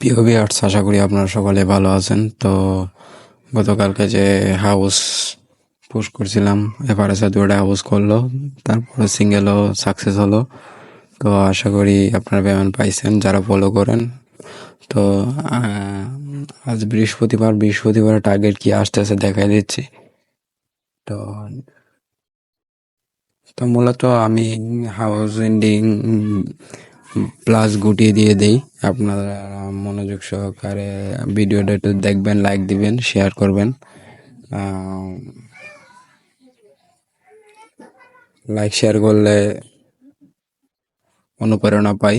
প্রিয় ভিউয়ার্স, আশা করি আপনারা সকলে ভালো আছেন। তো গতকালকে যে হাউস পুশ করছিলাম, এভারেজে দুটো হাউস করলো, তারপরে সিঙ্গেলও সাকসেস হলো। তো আশা করি আপনারা পেমেন্ট পাইছেন যারা ফলো করেন। তো আজ বৃহস্পতিবার টার্গেট কি আসতেছে দেখাই দিচ্ছি। তো তো মূলত আমি হাউস এন্ডিং প্লাস গুটিয়ে দিয়ে দেই। আপনারা মনোযোগ সহকারে ভিডিওটা একটু দেখবেন, লাইক দিবেন, শেয়ার করবেন। লাইক শেয়ার করলে অনুপ্রেরণা পাই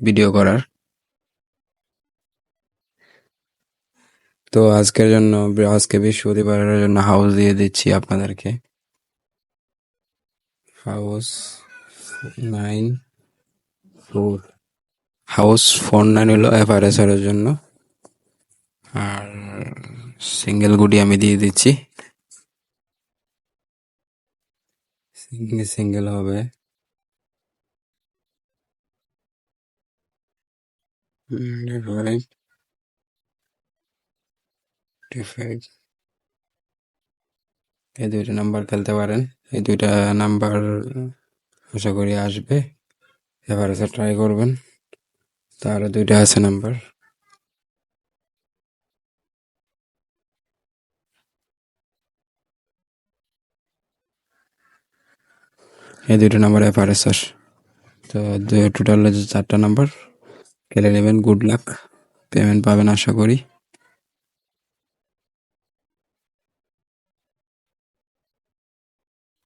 ভিডিও করার। তো আজকে বৃহস্পতিবারের জন্য হাউস দিয়ে দিচ্ছি আপনাদেরকে। হাউস 9 4 হাউস 4 9 হলো এফআরএসআর এর জন্য। আর সিঙ্গেল গুটি আমি দিয়ে দিচ্ছি। সিঙ্গেল হবে ডিভাইড ডিভাইড এই দুইটা নাম্বার খেলতে পারেন। এই দুইটা নাম্বার আশা করি আসবে। এভারেজে ট্রাই করবেন। তার দুইটা আছে নাম্বার। এই দুইটা নাম্বার এভারেজের। তো টোটাল 4টা নাম্বার খেলে নেবেন। গুড লাক, পেমেন্ট পাবেন আশা করি।